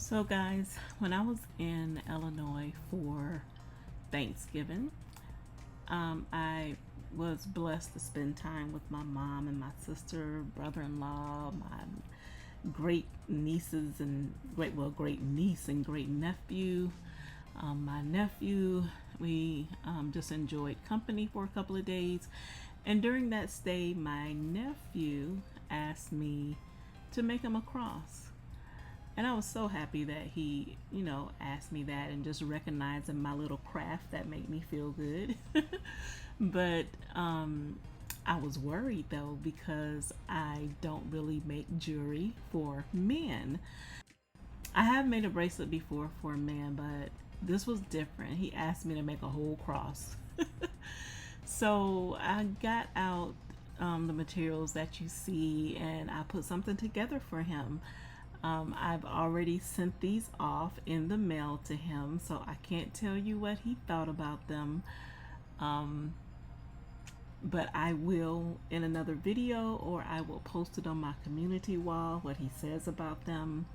So guys, when I was in Illinois for Thanksgiving, I was blessed to spend time with my mom and my sister, brother-in-law, my great nieces and great niece and great nephew, my nephew. We just enjoyed company for a couple of days, and during that stay, my nephew asked me to make him a cross. And I was so happy that he, asked me that and just recognizing my little craft. That made me feel good. But I was worried though because I don't really make jewelry for men. I have made a bracelet before for a man, but this was different. He asked me to make a whole cross. So I got out the materials that you see and I put something together for him. I've already sent these off in the mail to him, so I can't tell you what he thought about them. But I will in another video, or I will post it on my community wall what he says about them.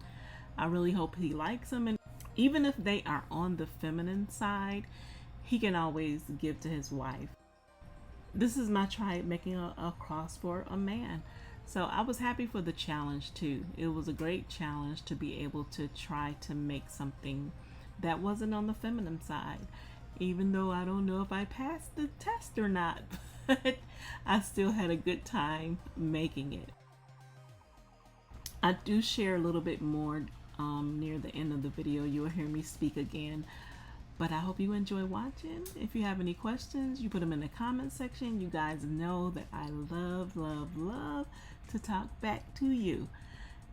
I really hope he likes them, and even if they are on the feminine side, he can always give to his wife. This is my try making a cross for a man. So I was happy for the challenge too. It was a great challenge to be able to try to make something that wasn't on the feminine side. Even though I don't know if I passed the test or not, but I still had a good time making it. I do share a little bit more near the end of the video. You will hear me speak again. But I hope you enjoy watching. If you have any questions, you put them in the comment section. You guys know that I love to talk back to you.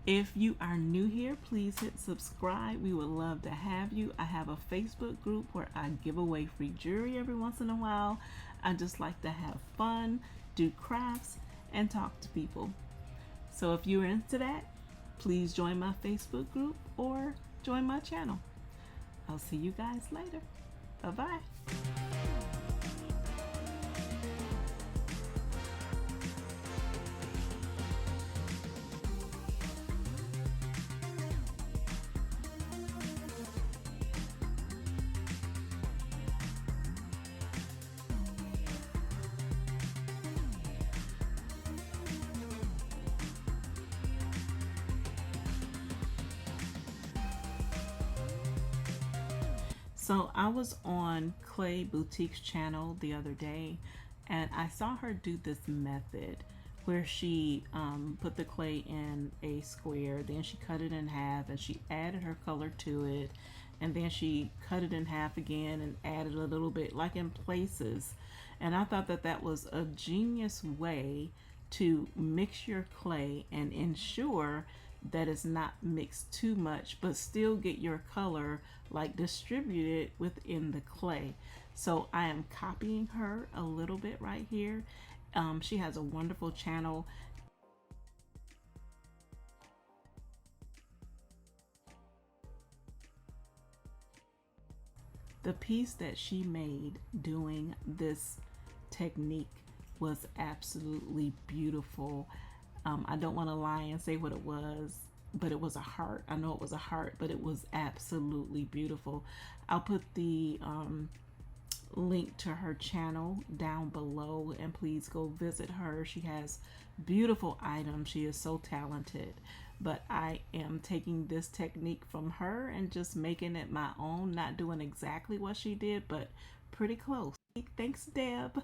If you are new here, please hit subscribe. We would love to have you. I have a Facebook group where I give away free jewelry every once in a while. I just like to have fun, do crafts, and talk to people. So if you're into that, please join my Facebook group or join my channel. I'll see you guys later. Bye-bye. So I was on Clay Boutique's channel the other day and I saw her do this method where she put the clay in a square, then she cut it in half and she added her color to it, and then she cut it in half again and added a little bit like in places. And I thought that that was a genius way to mix your clay and ensure that it's not mixed too much but still get your color like distributed within the clay. So I am copying her a little bit right here. She has a wonderful channel. The piece that she made doing this technique was absolutely beautiful. I don't want to lie and say what it was, but it was a heart. I know it was a heart, but it was absolutely beautiful. I'll put the link to her channel down below, and please go visit her. She has beautiful items. She is so talented. But I am taking this technique from her and just making it my own, not doing exactly what she did, but pretty close. Thanks, Deb.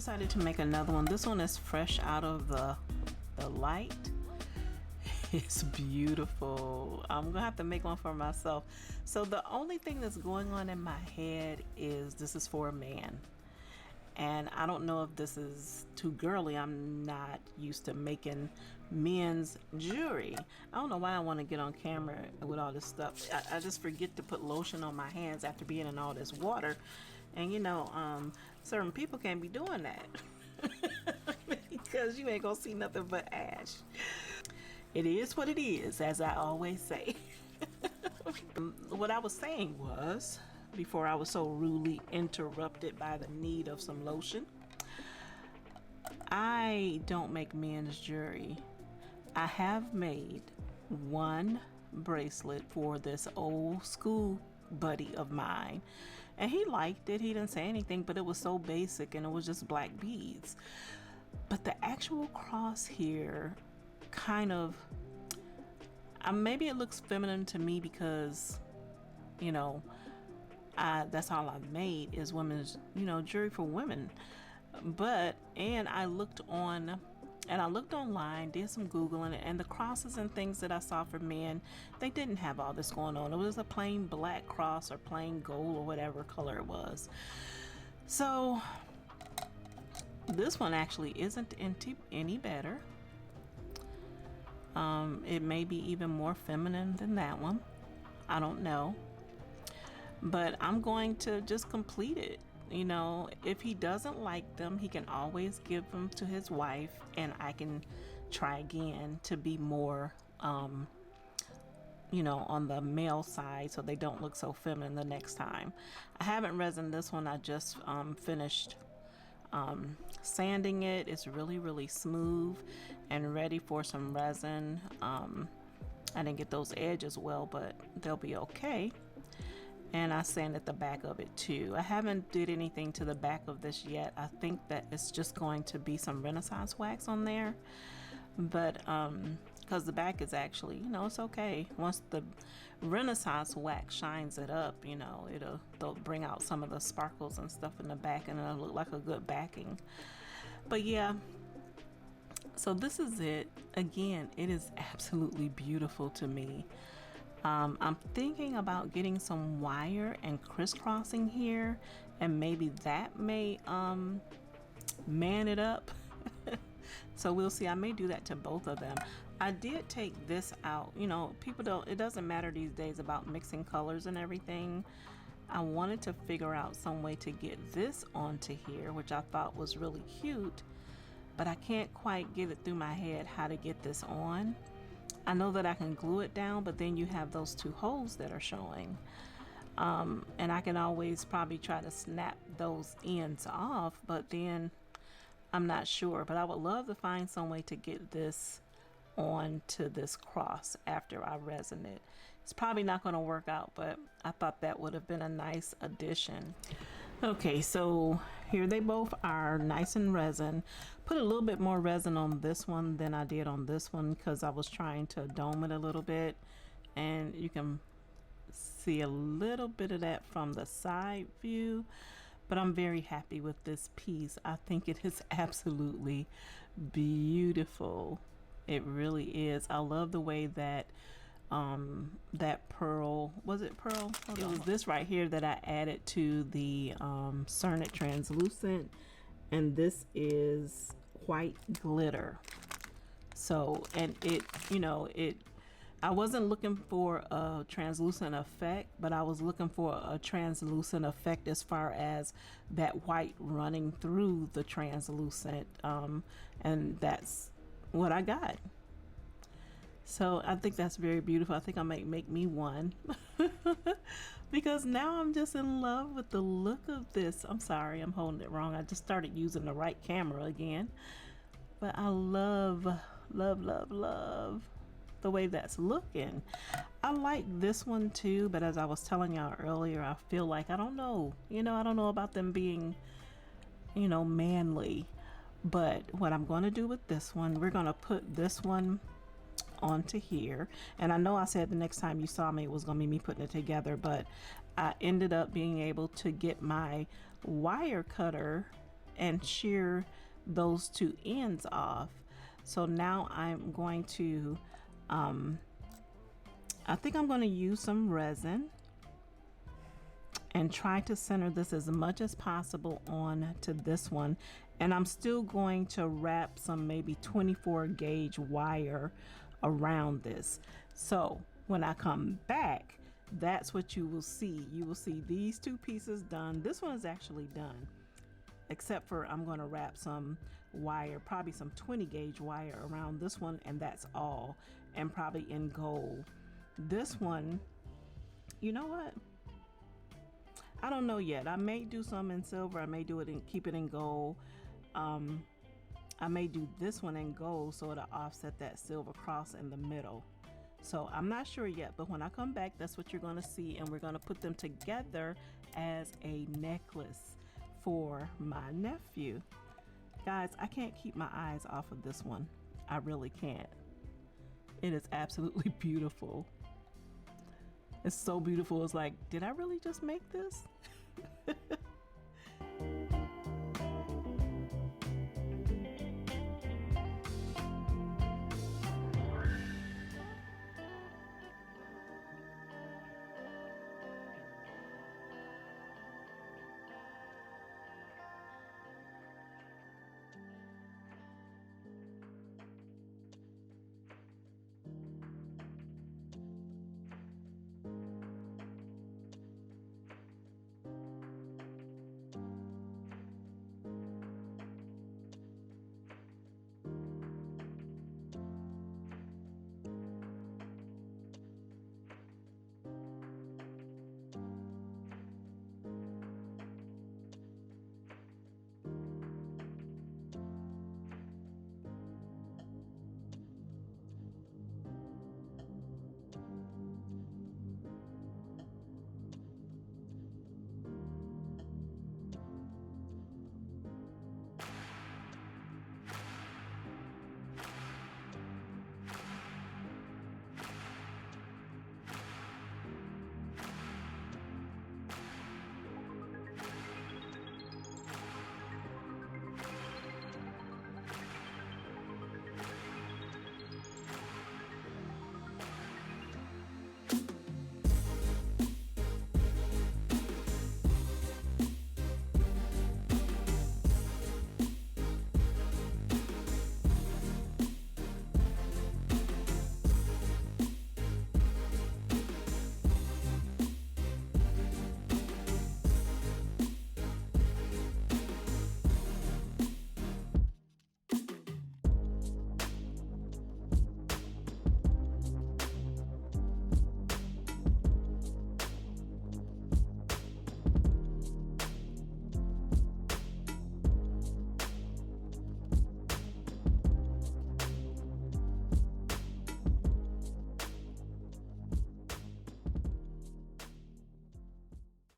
decided to make another one. This one is fresh out of the light. It's beautiful. I'm gonna have to make one for myself. So the only thing that's going on in my head is this is for a man. And I don't know if this is too girly. I'm not used to making men's jewelry. I don't know why I want to get on camera with all this stuff. I just forget to put lotion on my hands after being in all this water. And you know, certain people can't be doing that because you ain't gonna see nothing but ash. It is what it is, as I always say. What I was saying was, before I was so rudely interrupted by the need of some lotion, I don't make men's jewelry. I have made one bracelet for this old school buddy of mine, and he liked it. He didn't say anything, but it was so basic and it was just black beads. But the actual cross here kind of, maybe it looks feminine to me because, you know, that's all I've made is women's, you know, jewelry for women. But, and I looked online, did some Googling, and the crosses and things that I saw for men, they didn't have all this going on. It was a plain black cross or plain gold or whatever color it was. So this one actually isn't any better. It may be even more feminine than that one. I don't know. But I'm going to just complete it. You know, if he doesn't like them, he can always give them to his wife, and I can try again to be more, you know, on the male side so they don't look so feminine the next time. I haven't resined this one. I just finished sanding it. It's really smooth and ready for some resin. I didn't get those edges well, but they'll be okay. And I sanded the back of it too. I haven't did anything to the back of this yet. I think that it's just going to be some Renaissance wax on there, but because the back is actually, you know, it's okay. Once the Renaissance wax shines it up, you know, they'll bring out some of the sparkles and stuff in the back, and it'll look like a good backing. But yeah, so this is it. Again, it is absolutely beautiful to me. I'm thinking about getting some wire and crisscrossing here, and maybe that may man it up. So we'll see. I may do that to both of them. I did take this out. You know, it doesn't matter these days about mixing colors and everything. I wanted to figure out some way to get this onto here, which I thought was really cute, but I can't quite get it through my head how to get this on. I know that I can glue it down, but then you have those two holes that are showing. And I can always probably try to snap those ends off, but then I'm not sure. But I would love to find some way to get this onto this cross after I resin it. It's probably not going to work out, but I thought that would have been a nice addition. Okay, so here they both are, nice and resin. Put a little bit more resin on this one than I did on this one because I was trying to dome it a little bit, and you can see a little bit of that from the side view. But I'm very happy with this piece. I think it is absolutely beautiful. It really is. I love the way that that pearl, was it pearl? It was this right here that I added to the Cernet translucent, and this is white glitter. So, and it, you know, I wasn't looking for a translucent effect, but I was looking for a translucent effect as far as that white running through the translucent, and that's what I got. So I think that's very beautiful. I think I might make me one because now I'm just in love with the look of this. I'm sorry, I'm holding it wrong. I just started using the right camera again. But I love the way that's looking. I like this one too, but as I was telling y'all earlier, I feel like, I don't know, you know, I don't know about them being, you know, manly. But what I'm going to do with this one, we're going to put this one onto here, and I know I said the next time you saw me it was gonna be me putting it together, but I ended up being able to get my wire cutter and shear those two ends off. So now I'm going to I think I'm going to use some resin and try to center this as much as possible on to this one. And I'm still going to wrap some maybe 24 gauge wire around this. So when I come back, that's what you will see. You will see these two pieces done. This one is actually done, except for I'm going to wrap some wire, probably some 20 gauge wire around this one, and that's all, and probably in gold. This one, you know what? I don't know yet. I may do some in silver. I may do it and keep it in gold. I may do this one in gold so it'll offset that silver cross in the middle. So I'm not sure yet, but when I come back, that's what you're going to see, and we're going to put them together as a necklace for my nephew. Guys, I can't keep my eyes off of this one. I really can't. It is absolutely beautiful. It's so beautiful. It's like, did I really just make this?